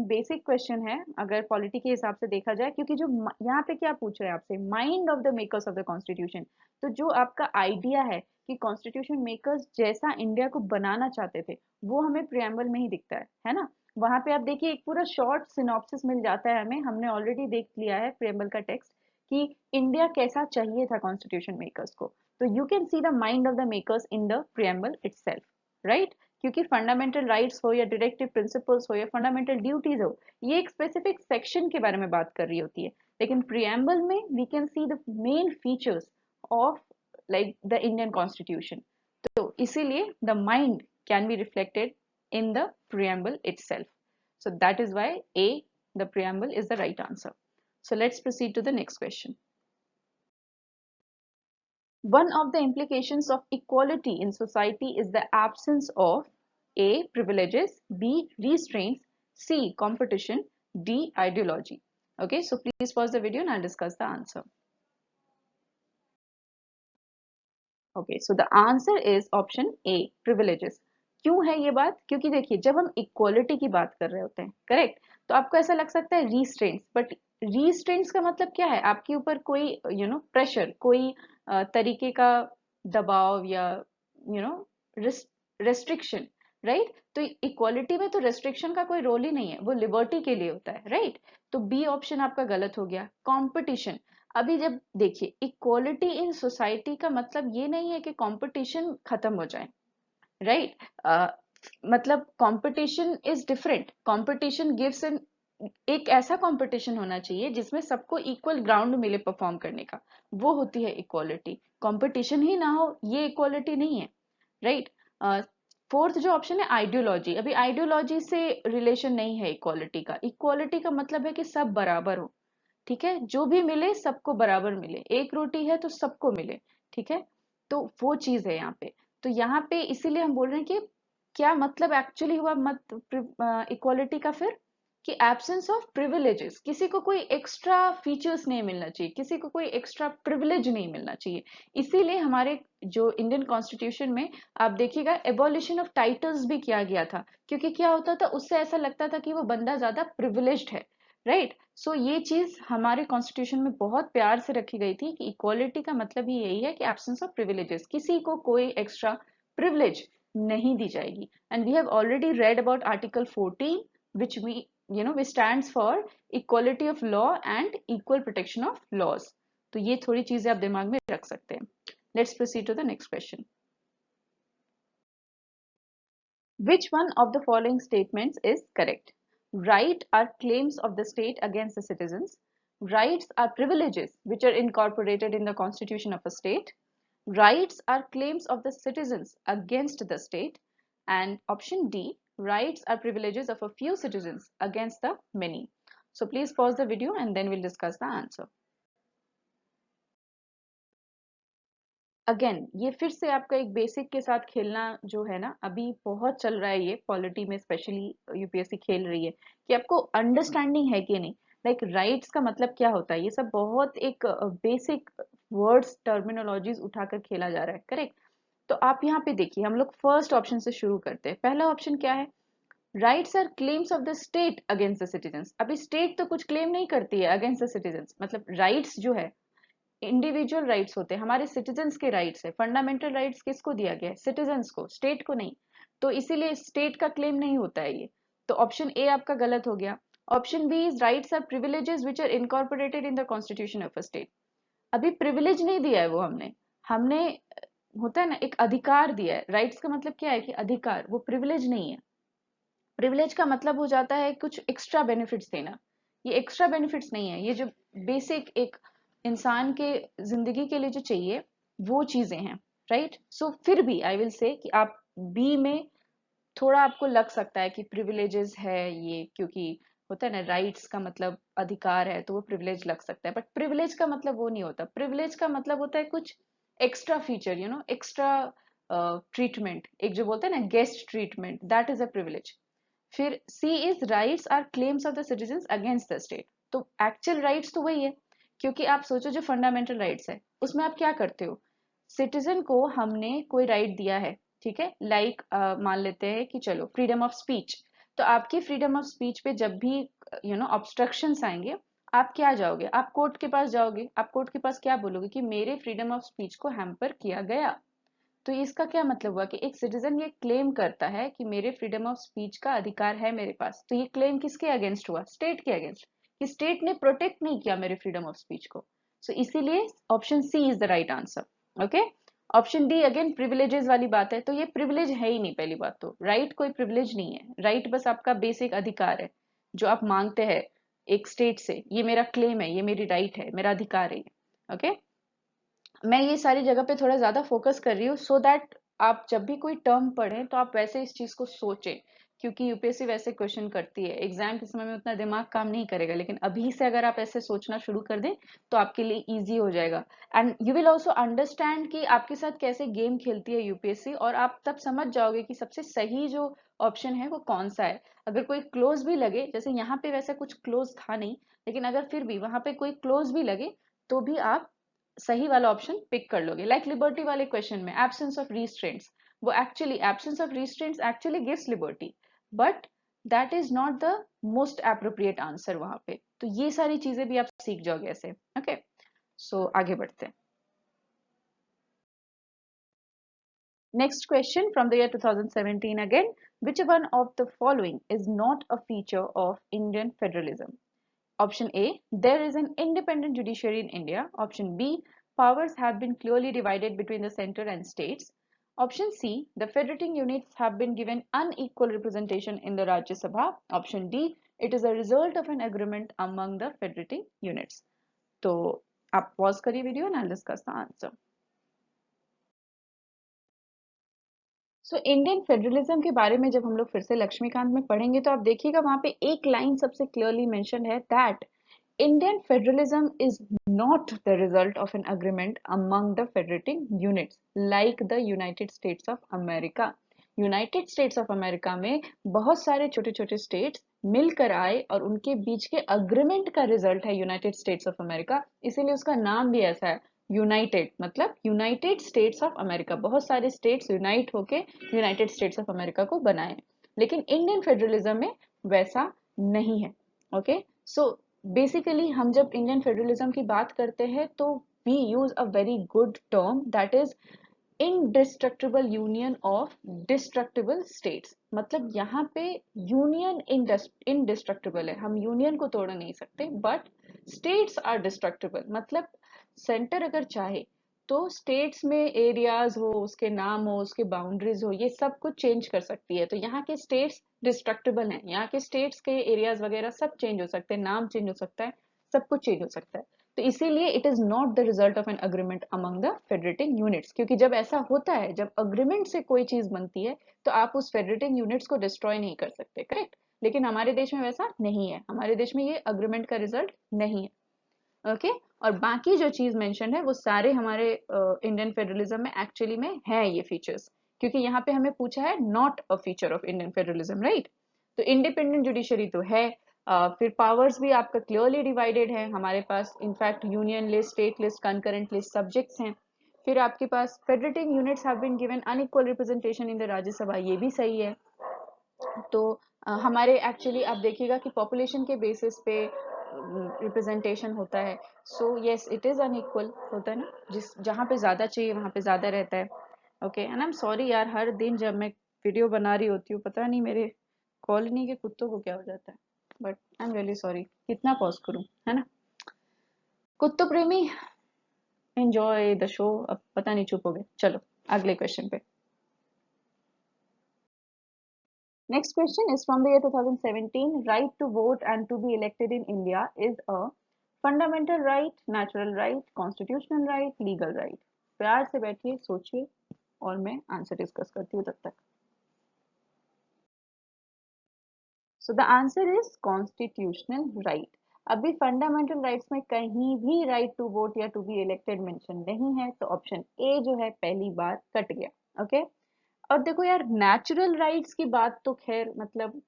basic question है अगर polity के हिसाब से देखा जाए, क्योंकि जो यहाँ पे क्या पूछ रहे हैं आपसे, mind of the makers of the constitution. तो जो आपका आइडिया है कि कॉन्स्टिट्यूशन मेकर्स जैसा इंडिया को बनाना चाहते थे वो हमें प्रियम्बल में ही दिखता है ना. वहां पे आप देखिए एक पूरा शॉर्ट सिनॉप्सिस मिल जाता है हमें. हमने ऑलरेडी देख लिया है प्रियम्बल का टेक्स्ट कि इंडिया कैसा चाहिए था कॉन्स्टिट्यूशन मेकर्स को. तो you can see the mind of the makers in the preamble itself, right. क्योंकि फंडामेंटल राइट्स हो या डायरेक्टिव प्रिंसिपल्स हो या फंडामेंटल ड्यूटीज हो, ये एक स्पेसिफिक सेक्शन के बारे में बात कर रही होती है. लेकिन प्रियम्बल में we can see the main features of like the Indian constitution. तो इसीलिए the mind can be reflected in the preamble itself. So that is why A, the preamble, is the right answer. So let's proceed to the next question. One of the implications of equality in society is the absence of A, privileges, B, restraints, C, competition, D, ideology. Okay, so please pause the video and I'll discuss the answer. Okay, so the answer is option A, privileges. क्यों है ये बात? क्योंकि देखिए जब हम equality की बात कर रहे होते हैं, करेक्ट, तो आपको ऐसा लग सकता है रीस्ट्रेंट्स, बट रीस्ट्रेंट्स का मतलब क्या है? आपके ऊपर कोई प्रेशर, कोई तरीके का दबाव या रेस्ट्रिक्शन, राइट. तो इक्वालिटी में तो रेस्ट्रिक्शन का कोई रोल ही नहीं है, वो लिबर्टी के लिए होता है, राइट. तो बी ऑप्शन आपका गलत हो गया. कॉम्पिटिशन, अभी जब देखिए इक्वालिटी इन सोसाइटी का मतलब ये नहीं है कि कंपटीशन खत्म हो जाए, राइट. मतलब competition is different. Competition gives an, एक ऐसा कंपटीशन होना चाहिए जिसमें सबको इक्वल ग्राउंड मिले परफॉर्म करने का, वो होती है इक्वालिटी. कंपटीशन ही ना हो ये इक्वालिटी नहीं है, राइट. फोर्थ जो ऑप्शन है आइडियोलॉजी, अभी आइडियोलॉजी से रिलेशन नहीं है इक्वालिटी का. इक्वालिटी का मतलब है कि सब बराबर हो, ठीक है, जो भी मिले सबको बराबर मिले, एक रोटी है तो सबको मिले, ठीक है. तो वो चीज है यहाँ पे. तो यहाँ पे इसीलिए हम बोल रहे हैं कि क्या मतलब एक्चुअली हुआ मत इक्वालिटी का, फिर कि एब्सेंस ऑफ प्रिविलेजेस, किसी को कोई एक्स्ट्रा फीचर्स नहीं मिलना चाहिए, किसी को कोई एक्स्ट्रा प्रिविलेज नहीं मिलना चाहिए. इसीलिए हमारे जो इंडियन कॉन्स्टिट्यूशन में आप देखिएगा एबॉलिशन ऑफ टाइटल्स भी किया गया था, क्योंकि क्या होता था उससे ऐसा लगता था कि वो बंदा ज्यादा प्रिविलेज्ड है, राइट. सो ये चीज हमारे कॉन्स्टिट्यूशन में बहुत प्यार से रखी गई थी कि इक्वालिटी का मतलब ही यही है कि एब्सेंस ऑफ प्रिविलेजेस, किसी को कोई एक्स्ट्रा प्रिविलेज नहीं दी जाएगी. And we have already read about article 14 which we stands for equality of law and equal protection of laws. तो ये थोड़ी चीजें आप दिमाग में रख सकते हैं. Let's proceed to the next question. Which one of the following statements is correct? Right are claims of the state against the citizens. Rights are privileges which are incorporated in the constitution of a state. Rights are claims of the citizens against the state. And option D, rights are privileges of a few citizens against the many. So please pause the video and then we'll discuss the answer. Again ये फिर से आपका एक basic के साथ खेलना जो है ना, अभी बहुत चल रहा है ये पॉलिटी में, स्पेशली यूपीएससी खेल रही है कि आपको अंडरस्टैंडिंग है कि नहीं, लाइक राइट्स का मतलब क्या होता है, ये सब बहुत एक बेसिक वर्ड्स टर्मिनोलॉजीज उठाकर खेला जा रहा है, करेक्ट। तो आप यहाँ पे देखिए, हम लोग फर्स्ट ऑप्शन से शुरू करते हैं। पहला ऑप्शन क्या है, rights are claims of the state against the citizens. अभी स्टेट तो कुछ क्लेम नहीं करती है अगेंस्ट द सिटीजन्स, मतलब राइट्स जो है इंडिविजुअल राइट्स होते हैं, हमारे सिटीजन्स के राइट्स है। फंडामेंटल राइट्स किसको दिया गया है, सिटीजन्स को, स्टेट को नहीं। तो इसीलिए स्टेट का क्लेम नहीं होता है ये। तो ऑप्शन ए आपका गलत हो गया। Option B is rights are privileges which are incorporated in the constitution of a state. अभी प्रिविलेज नहीं दिया है वो, हमने हमने होता है ना एक अधिकार दिया है। राइट्स का मतलब क्या है कि अधिकार, वो प्रिविलेज नहीं है। प्रिविलेज का मतलब हो जाता है कुछ एक्स्ट्रा बेनिफिट्स देना, ये एक्स्ट्रा बेनिफिट्स नहीं है, ये जो बेसिक एक इंसान के जिंदगी के लिए जो चाहिए वो चीजें हैं, राइट। सो फिर भी आई विल से कि आप बी में थोड़ा आपको लग सकता है कि प्रिविलेजेस है ये, क्योंकि होता है ना राइट्स का मतलब अधिकार है, तो वो प्रिविलेज लग सकता है, बट प्रिविलेज का मतलब वो नहीं होता। प्रिविलेज का मतलब होता है कुछ एक्स्ट्रा फीचर, एक्स्ट्रा ट्रीटमेंट, एक जो बोलते हैं ना guest treatment, that is a privilege. फिर C is rights are claims of the citizen against the state. तो एक्चुअल राइट्स तो वही है, क्योंकि आप सोचो जो फंडामेंटल राइट्स है उसमें आप क्या करते हो, सिटीजन को हमने कोई राइट दिया है, ठीक है, लाइक मान लेते हैं कि चलो फ्रीडम ऑफ स्पीच। तो आपकी फ्रीडम ऑफ स्पीच पे जब भी ऑब्स्ट्रक्शंस आएंगे, आप क्या जाओगे, आप कोर्ट के पास जाओगे, आप कोर्ट के पास क्या बोलोगे कि मेरे फ्रीडम ऑफ स्पीच को हैम्पर किया गया। तो इसका क्या मतलब हुआ कि एक सिटीजन ये क्लेम करता है कि मेरे फ्रीडम ऑफ स्पीच का अधिकार है मेरे पास। तो ये क्लेम किसके अगेंस्ट हुआ, स्टेट के अगेंस्ट, कि स्टेट ने प्रोटेक्ट नहीं किया मेरे फ्रीडम ऑफ स्पीच को। सो इसीलिए option C is the right answer. Okay, option D again privileges वाली बात है, तो ये प्रिविलेज है ही नहीं। पहली बात तो राइट कोई प्रिविलेज नहीं है, राइट बस आपका बेसिक अधिकार है जो आप मांगते हैं एक स्टेट से, ये मेरा क्लेम है, ये मेरी राइट है, मेरा अधिकार है। ओके, मैं ये सारी जगह पे थोड़ा ज्यादा फोकस कर रही हूँ सो दैट आप जब भी कोई टर्म पढ़ें तो आप वैसे इस चीज को सोचें, क्योंकि यूपीएससी वैसे क्वेश्चन करती है। एग्जाम के समय में उतना दिमाग काम नहीं करेगा, लेकिन अभी से अगर आप ऐसे सोचना शुरू कर दें तो आपके लिए इजी हो जाएगा। And you will also understand कि आपके साथ कैसे गेम खेलती है यूपीएससी, और आप तब समझ जाओगे कि सबसे सही जो ऑप्शन है वो कौन सा है। अगर कोई क्लोज भी लगे, जैसे यहाँ पे वैसा कुछ क्लोज था नहीं, लेकिन अगर फिर भी वहां पे कोई क्लोज भी लगे तो भी आप सही वाला ऑप्शन पिक कर लोगे। लाइक लिबर्टी वाले क्वेश्चन में एब्सेंस ऑफ रिस्ट्रेंट्स, वो actually absence of restraints actually gives liberty, but that is not the most appropriate answer वहां पे। तो ये सारी चीजें भी आप सीख जाओगे ऐसे। ओके, सो आगे बढ़ते हैं। Next question from the year 2017 again. Which one of the following is not a feature of Indian federalism? Option A, there is an independent judiciary in India. Option B, powers have been clearly divided between the center and states. Option C, the federating units have been given unequal representation in the Rajya Sabha. Option D, it is a result of an agreement among the federating units. तो आप pause करिए video and I'll discuss the answer. So Indian federalism के बारे में जब हम लोग फिर से लक्ष्मीकांत में पढ़ेंगे तो आप देखिएगा वहां पे एक लाइन सबसे क्लियरली मेंशन है that Indian federalism is not the result of an agreement among the federating units like the United states of America. United states of America में बहुत सारे छोटे छोटे स्टेट्स मिलकर आए और उनके बीच के अग्रीमेंट का रिजल्ट है यूनाइटेड स्टेट्स ऑफ अमेरिका, इसीलिए उसका नाम भी ऐसा है यूनाइटेड, मतलब यूनाइटेड स्टेट्स ऑफ अमेरिका। बहुत सारे स्टेट्स यूनाइट होके यूनाइटेड स्टेट्स ऑफ अमेरिका को बनाए, लेकिन इंडियन फेडरलिज्म में वैसा नहीं है। ओके, सो बेसिकली हम जब इंडियन फेडरलिज्म की बात करते हैं तो we use a very good term that is indestructible union of destructible states. मतलब यहाँ पे यूनियन इनडिस्ट्रक्टिबल है, हम यूनियन को तोड़ नहीं सकते, बट स्टेट्स आर डिस्ट्रक्टिबल। मतलब सेंटर अगर चाहे तो स्टेट्स में एरियाज हो, उसके नाम हो, उसके बाउंड्रीज हो, ये सब कुछ चेंज कर सकती है। तो यहाँ के स्टेट्स डिस्ट्रक्टेबल हैं, यहाँ के स्टेट्स के एरियाज वगैरह सब चेंज हो सकते हैं, नाम चेंज हो सकता है, सब कुछ चेंज हो सकता है। तो इसीलिए it is not the result of an agreement among the federating units, क्योंकि जब ऐसा होता है, जब अग्रीमेंट से कोई चीज बनती है, तो आप उस फेडरेटिंग यूनिट्स को डिस्ट्रॉय नहीं कर सकते, करेक्ट। लेकिन हमारे देश में वैसा नहीं है, हमारे देश में ये अग्रीमेंट का रिजल्ट नहीं है। ओके और बाकी जो चीज मेंशन है वो सारे हमारे इंडियन फेडरलिज्म में एक्चुअली में है ये फीचर्स, क्योंकि यहाँ पे हमें पूछा है not a feature of Indian federalism, right. तो इंडिपेंडेंट जुडिशरी तो है, फिर पावर्स भी आपका क्लियरली डिवाइडेड है हमारे पास, in fact union list, state list, concurrent list subjects हैं। फिर आपके पास federating units have been given unequal representation in the Rajya Sabha, ये भी सही है। तो हमारे एक्चुअली आप देखिएगा कि पॉपुलेशन के बेसिस पे रिप्रेजेंटेशन होता है। So yes it is unequal होता है ना, जिस जहाँ पे ज्यादा चाहिए वहां पे ज्यादा रहता है। Okay and I am sorry यार, हर दिन जब मैं वीडियो बना रही होती हूँ पता नहीं मेरे कॉलोनी के कुत्तों को क्या हो जाता है, but I am really sorry, कितना पॉज करूँ, है ना। कुत्तों प्रेमी एंजॉय द शो। अब पता नहीं चुप हो गए, चलो अगले क्वेश्चन पे। Next question is from the year 2017. Right to vote and to be elected in India is a fundamental right, natural right, constitutional right, legal right. प्यार से बैठिए, सोचिए और मैं आंसर डिस्कस करती हूँ तब तक। So the answer is constitutional right. अभी फंडामेंटल राइट्स में कहीं भी राइट टू वोट या टू बी इलेक्टेड मेंशन नहीं है, तो ऑप्शन ए जो है पहली बार कट गया। ओके और देखो यार, नेचुरल राइट्स की बात तो खैर मतलब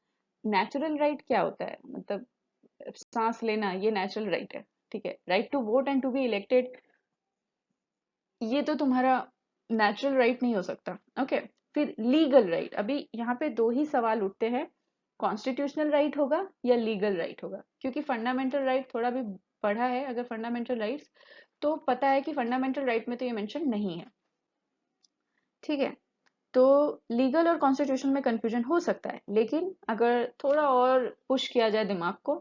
नेचुरल राइट क्या होता है, मतलब सांस लेना, ये नेचुरल राइट है, ठीक है। Right to vote and to be elected, ये तो तुम्हारा नेचुरल राइट नहीं हो सकता। ओके फिर लीगल राइट, अभी यहाँ पे दो ही सवाल उठते हैं, कॉन्स्टिट्यूशनल राइट होगा या लीगल राइट होगा, क्योंकि फंडामेंटल राइट थोड़ा भी पढ़ा है अगर फंडामेंटल राइट्स, तो पता है कि फंडामेंटल राइट में तो ये मेंशन नहीं है, ठीक है। तो लीगल और कॉन्स्टिट्यूशन में कंफ्यूजन हो सकता है, लेकिन अगर थोड़ा और पुश किया जाए दिमाग को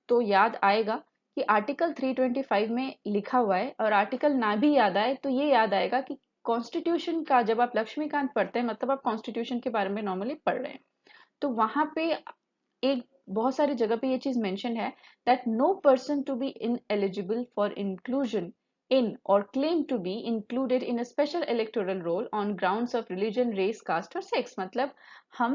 तो याद आएगा कि आर्टिकल 325 में लिखा हुआ है, और आर्टिकल ना भी याद आए तो ये याद आएगा कि कॉन्स्टिट्यूशन का जब आप लक्ष्मीकांत पढ़ते हैं मतलब आप कॉन्स्टिट्यूशन के बारे में नॉर्मली पढ़ रहे हैं। तो वहां पे एक बहुत सारी जगह पे ये चीज मेंशन है that no person to be ineligible for inclusion in or claim to be included in a special electoral roll on grounds of religion, race, caste और sex। मतलब हम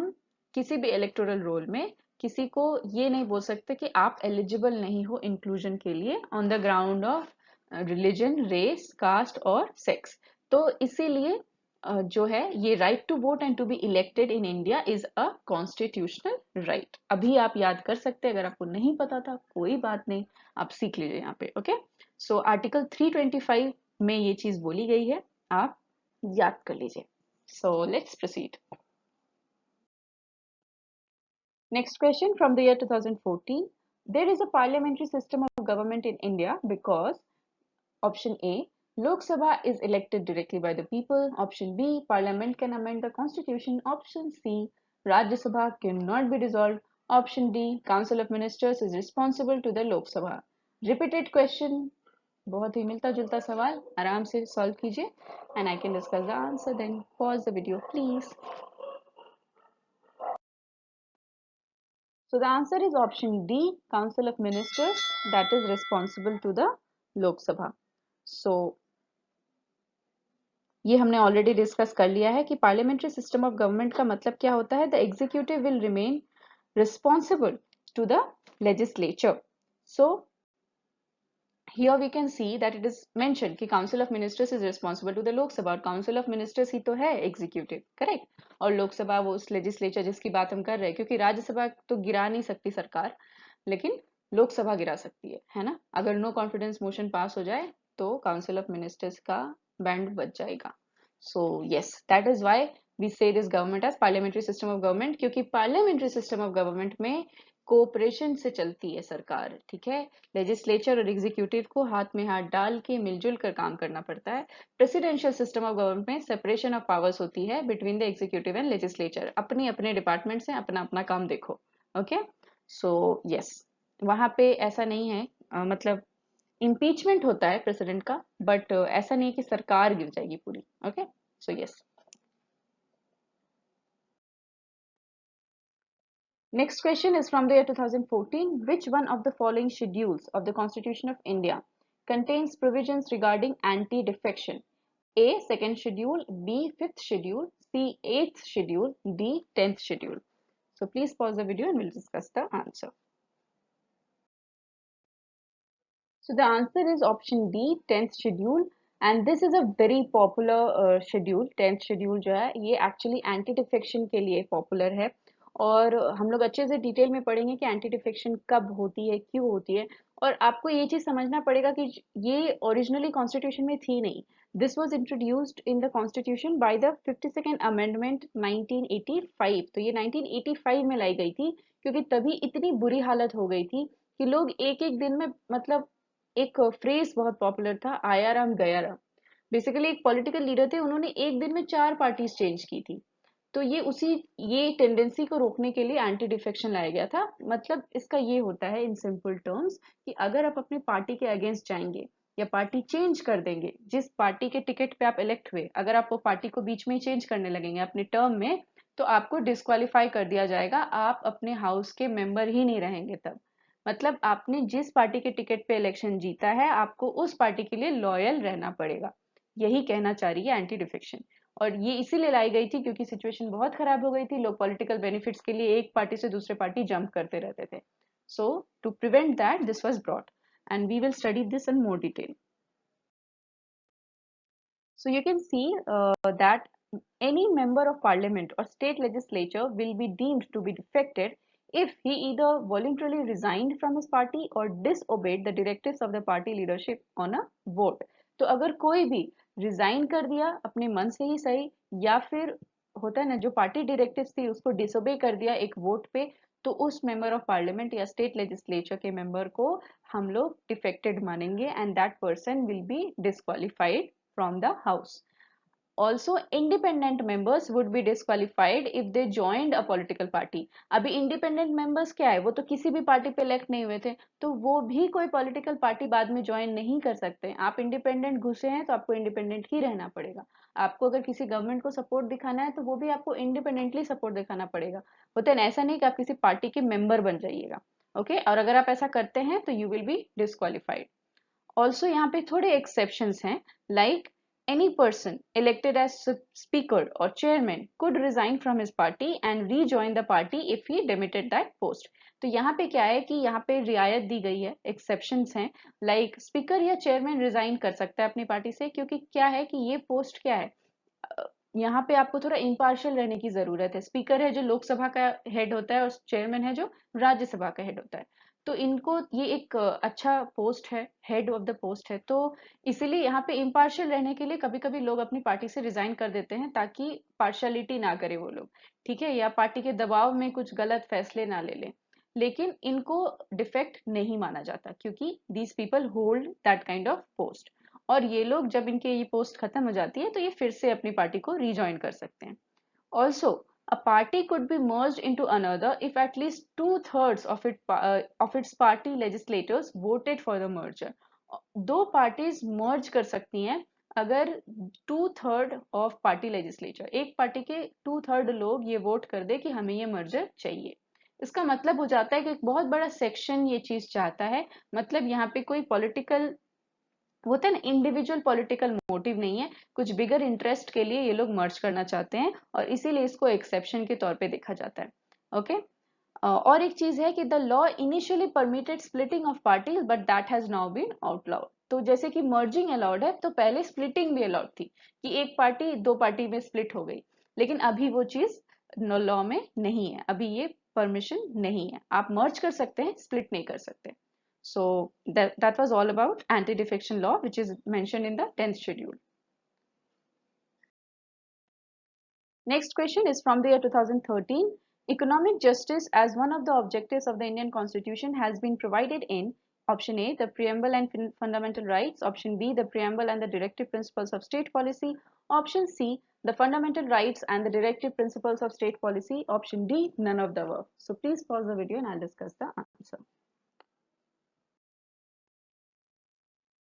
किसी भी electoral roll में किसी को ये नहीं बोल सकते कि आप eligible नहीं हो inclusion के लिए on the ground of religion, race, caste और sex। तो इसीलिए जो है ये right to vote and to be elected in India is a constitutional right. अभी आप याद कर सकते हैं, अगर आपको नहीं पता था कोई बात नहीं, आप सीख लीजिए यहाँ पे। ओके सो आर्टिकल 325 में ये चीज बोली गई है, आप याद कर लीजिए। सो let's proceed. Next question from the year 2014. There is a parliamentary system of government in India because option A, Lok Sabha is elected directly by the people. Option B, Parliament can amend the constitution. Option C, Rajya Sabha cannot be dissolved. Option D, Council of Ministers is responsible to the Lok Sabha. Repeated question, बहुत ही मिलता जुलता सवाल, आराम से solve कीजिए and I can discuss the answer. Then pause the video please. So the answer is option D, Council of Ministers that is responsible to the Lok Sabha. So ये हमने already discuss कर लिया है कि parliamentary system of government का मतलब क्या होता है। The executive will remain responsible to the legislature. So here we can see that it is mention कि council of ministers is responsible to the Lok Sabha, और काउंसिल ऑफ मिनिस्टर्स ही तो है executive, correct. और लोकसभा वो उस लेजिस्लेचर जिसकी बात हम कर रहे हैं, क्योंकि राज्यसभा तो गिरा नहीं सकती सरकार, लेकिन लोकसभा गिरा सकती है ना। अगर नो कॉन्फिडेंस मोशन पास हो जाए तो काउंसिल ऑफ मिनिस्टर्स का बैंड बच जाएगा। So yes that is why we say this government as parliamentary system of government, क्योंकि पार्लियामेंट्री सिस्टम ऑफ गवर्नमेंट में कोऑपरेशन से चलती है सरकार, ठीक है। लेजिस्लेचर और एग्जीक्यूटिव को हाथ में हाथ डाल के मिलजुल कर काम करना पड़ता है। प्रेसिडेंशियल सिस्टम ऑफ गवर्नमेंट में सेपरेशन ऑफ पावर्स होती है between the executive and legislature, अपने अपने डिपार्टमेंट से अपना अपना काम देखो। ओके सो यस वहां पे ऐसा नहीं है मतलब इम्पीचमेंट होता है प्रेसिडेंट का, बट ऐसा नहीं है कि सरकार गिर जाएगी पूरी. Okay, so yes. Next question is from the year 2014. Which one of the following schedules of the Constitution of India contains provisions regarding anti-defection? A. Second schedule, B. Fifth schedule, C. Eighth schedule, D. 10th schedule. So please pause the video and we'll discuss the answer. So the answer is option D, 10th schedule, and this is a very popular schedule. 10th schedule जो है ये actually anti defection के लिए popular है. और हम लोग अच्छे से डिटेल में पढ़ेंगे कि एंटी डिफेक्शन कब होती है, क्यों होती है. और आपको ये चीज समझना पड़ेगा कि ये ओरिजिनली कॉन्स्टिट्यूशन में थी नहीं. This was introduced in the constitution by the 52nd amendment 1985. तो ये 1985 में लाई गई थी क्योंकि तभी इतनी बुरी हालत हो गई थी कि लोग एक एक दिन में, मतलब एक फ्रेज बहुत पॉपुलर था, आया राम गया राम. बेसिकली एक पॉलिटिकल लीडर थे, उन्होंने एक दिन में 4 पार्टीज चेंज की थी. तो ये टेंडेंसी को रोकने के लिए एंटी डिफेक्शन लाया गया था. मतलब इसका ये होता है इन सिंपल टर्म्स कि अगर आप अपनी पार्टी के अगेंस्ट जाएंगे या पार्टी चेंज कर देंगे, जिस पार्टी के टिकट पे आप इलेक्ट हुए, अगर आप वो पार्टी को बीच में चेंज करने लगेंगे अपने टर्म में, तो आपको डिस्क्वालीफाई कर दिया जाएगा. आप अपने हाउस के मेंबर ही नहीं रहेंगे तब. मतलब आपने जिस पार्टी के टिकट पे इलेक्शन जीता है, आपको उस पार्टी के लिए लॉयल रहना पड़ेगा. यही कहना चाह रही है एंटी डिफेक्शन. और ये इसीलिए लाई गई थी क्योंकि सिचुएशन बहुत खराब हो गई थी, लोग पॉलिटिकल बेनिफिट्स के लिए एक पार्टी से दूसरे पार्टी जंप करते रहते थे. So to prevent that this was brought, and we will study this in more detail. So you can see that any member of parliament or state legislature will be deemed to be defected if he either voluntarily resigned from his party or disobeyed the directives of the party leadership on a vote. तो अगर कोई भी resign कर दिया अपने मन से ही सही, या फिर होता है ना जो पार्टी डायरेक्टिव्स थी उसको डिसोबे कर दिया एक वोट पे, तो उस मेंबर ऑफ पार्लियामेंट या स्टेट लेजिस्लेचर के मेंबर को हम लोग डिफेक्टेड मानेंगे and that person will be disqualified from the house. Also, independent members would be disqualified if they joined a political party. अभी independent members क्या है, वो तो किसी भी पार्टी पे elect नहीं हुए थे, तो वो भी कोई political party बाद में join नहीं कर सकते. आप independent घुसे हैं तो आपको independent ही रहना पड़ेगा. आपको अगर किसी government को support दिखाना है तो वो भी आपको independently support दिखाना पड़ेगा. होता है ना, ऐसा नहीं कि आप किसी पार्टी के member बन जाइएगा. ओके, और अगर आप ऐसा करते हैं तो you will be disqualified. Also यहाँ पे थोड़े exceptions हैं, like any person elected as speaker or chairman could resign from his party and rejoin the party if he demitted that post. तो यहाँ पे क्या है कि यहाँ पे रियायत दी गई है, exceptions हैं, like speaker या chairman resign कर सकता है अपनी पार्टी से, क्योंकि क्या है कि ये पोस्ट क्या है, यहाँ पे आपको थोड़ा इम्पार्शियल रहने की जरूरत है. स्पीकर है जो लोकसभा का हेड होता है और चेयरमैन है जो राज्यसभा का हेड होता है. तो इनको ये एक अच्छा पोस्ट है, हेड ऑफ द पोस्ट है, तो इसीलिए यहाँ पे इम्पार्शियल रहने के लिए कभी कभी लोग अपनी पार्टी से रिजाइन कर देते हैं ताकि पार्शियलिटी ना करे वो लोग, ठीक है, या पार्टी के दबाव में कुछ गलत फैसले ना ले लें. लेकिन इनको डिफेक्ट नहीं माना जाता क्योंकि these people hold that kind of post. और ये लोग जब इनके ये पोस्ट खत्म हो जाती है तो ये फिर से अपनी पार्टी को रिजॉइन कर सकते हैं. Also a party could be merged into another if at least two-thirds of its party legislators voted for the merger. दो पार्टीज मर्ज कर सकती हैं अगर 2/3 ऑफ पार्टी लेजिस्लेचर, एक पार्टी के 2/3 लोग ये वोट कर दे कि हमें ये मर्जर चाहिए. इसका मतलब हो जाता है कि एक बहुत बड़ा सेक्शन ये चीज चाहता है. मतलब यहाँ पे कोई पॉलिटिकल होता है ना, इंडिविजुअल पॉलिटिकल मोटिव नहीं है, कुछ बिगर इंटरेस्ट के लिए ये लोग मर्ज करना चाहते हैं और इसीलिए इसको एक्सेप्शन के तौर पे देखा जाता है. ओके, और एक चीज है कि the law initially permitted splitting of parties but that has now been outlawed. तो जैसे कि मर्जिंग अलाउड है तो पहले स्प्लिटिंग भी अलाउड थी कि एक पार्टी दो पार्टी में स्प्लिट हो गई, लेकिन अभी वो चीज लॉ में नहीं है, अभी ये परमिशन नहीं है. आप मर्ज कर सकते हैं, स्प्लिट नहीं कर सकते. So that was all about anti-defection law, which is mentioned in the 10th schedule. Next question is from the year 2013. Economic justice as one of the objectives of the Indian Constitution has been provided in option A, the preamble and fundamental rights, option B, the preamble and the directive principles of state policy, option C, the fundamental rights and the directive principles of state policy, option D, none of the above. So please pause the video and I'll discuss the answer.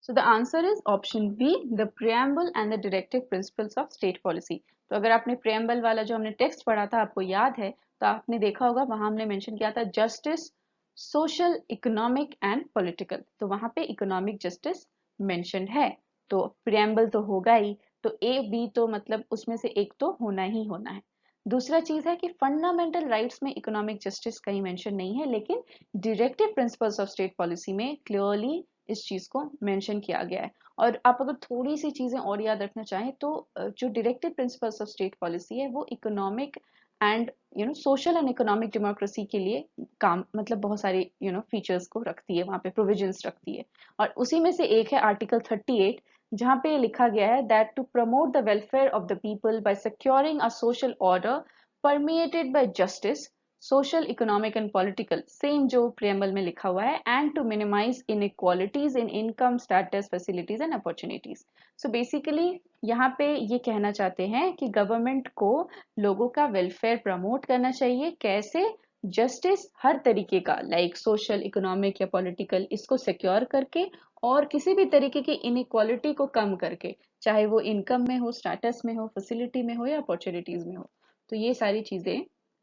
So the answer is option B, the preamble and the directive principles of state policy. तो अगर आपने preamble वाला जो हमने text पढ़ा था आपको याद है तो आपने देखा होगा वहां हमने मेंशन किया था justice, social, economic and political. तो वहां पे इकोनॉमिक जस्टिस मेंशन्ड है, तो preamble तो होगा ही, तो ए बी तो मतलब उसमें से एक तो होना ही होना है। दूसरा चीज है कि फंडामेंटल राइट्स में इकोनॉमिक जस्टिस कहीं मेंशन नहीं है, लेकिन directive principles of state policy में क्लियरली इस चीज को मेंशन किया गया है। और आप अगर थोड़ी सी चीजें और याद रखना चाहें तो जो directive principles of state policy है वो economic and social and economic democracy के लिए काम मतलब बहुत सारे फीचर्स को रखती है, वहां पे प्रोविजंस रखती है। और उसी में से एक है आर्टिकल 38, जहां पे लिखा गया है that to promote the welfare of the people by securing a social order permeated by justice, social, economic and political, same जो प्रियम्बल में लिखा हुआ है, and to minimise inequalities in income, status, facilities and opportunities. So basically यहाँ पे ये कहना चाहते हैं कि गवर्नमेंट को लोगों का वेलफेयर प्रमोट करना चाहिए। कैसे? जस्टिस हर तरीके का, लाइक सोशल, इकोनॉमिक या पॉलिटिकल, इसको सिक्योर करके और किसी भी तरीके की इनइक्वालिटी को कम करके, चाहे वो इनकम में हो, स्टेटस में हो, फैसिलिटी में हो या अपॉर्चुनिटीज में हो। तो ये सारी चीजें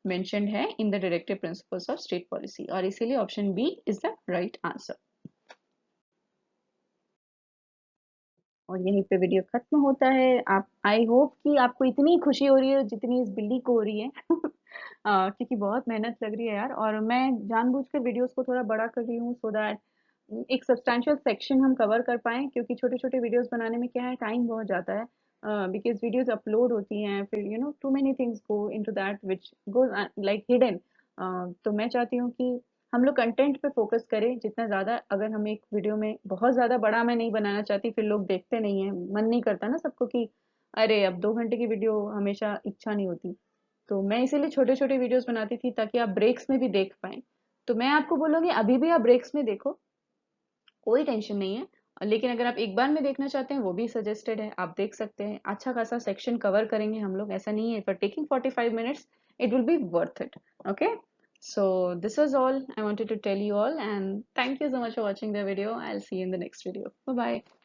mentioned है in the directive principles of state policy और इसीलिए option B is the right answer. और यहीं पे वीडियो खत्म होता है। आप आई होप कि आपको इतनी खुशी हो रही है जितनी इस बिल्ली को हो रही है क्योंकि बहुत मेहनत लग रही है यार, और मैं जानबूझकर वीडियोस को थोड़ा बड़ा कर रही हूँ सो दैट एक सब्सटैंशियल सेक्शन हम कवर कर पाएँ, क्योंकि छोटे-छोटे वीडियोस बनाने में क्या है, टाइम बहुत जाता है। बिकॉज़ वीडियोस अपलोड होती हैं, फिर too many things go into that which goes like hidden. तो मैं चाहती हूँ कि हम लोग कंटेंट पे फोकस करें जितना ज़्यादा। अगर हम एक वीडियो में बहुत ज़्यादा बड़ा मैं नहीं बनाना चाहती, फिर लोग देखते नहीं हैं, मन नहीं करता ना सबको कि अरे अब 2 घंटे की वीडियो हमेशा इच्छा नहीं होती। तो मैं इसीलिए छोटे-छोटे वीडियोस बनाती थी ताकि आप ब्रेक्स में भी देख पाएँ। तो मैं आपको बोलूँगी अभी भी आप ब्रेक्स में देखो, कोई टेंशन नहीं है। लेकिन अगर आप एक बार में देखना चाहते हैं वो भी सजेस्टेड है, आप देख सकते हैं। अच्छा खासा सेक्शन कवर करेंगे हम लोग, ऐसा नहीं है। For taking 45 minutes it will be worth it. Okay, so this was all I wanted to tell you all, and thank you so much for watching the video. I'll see you in the next video. Bye bye.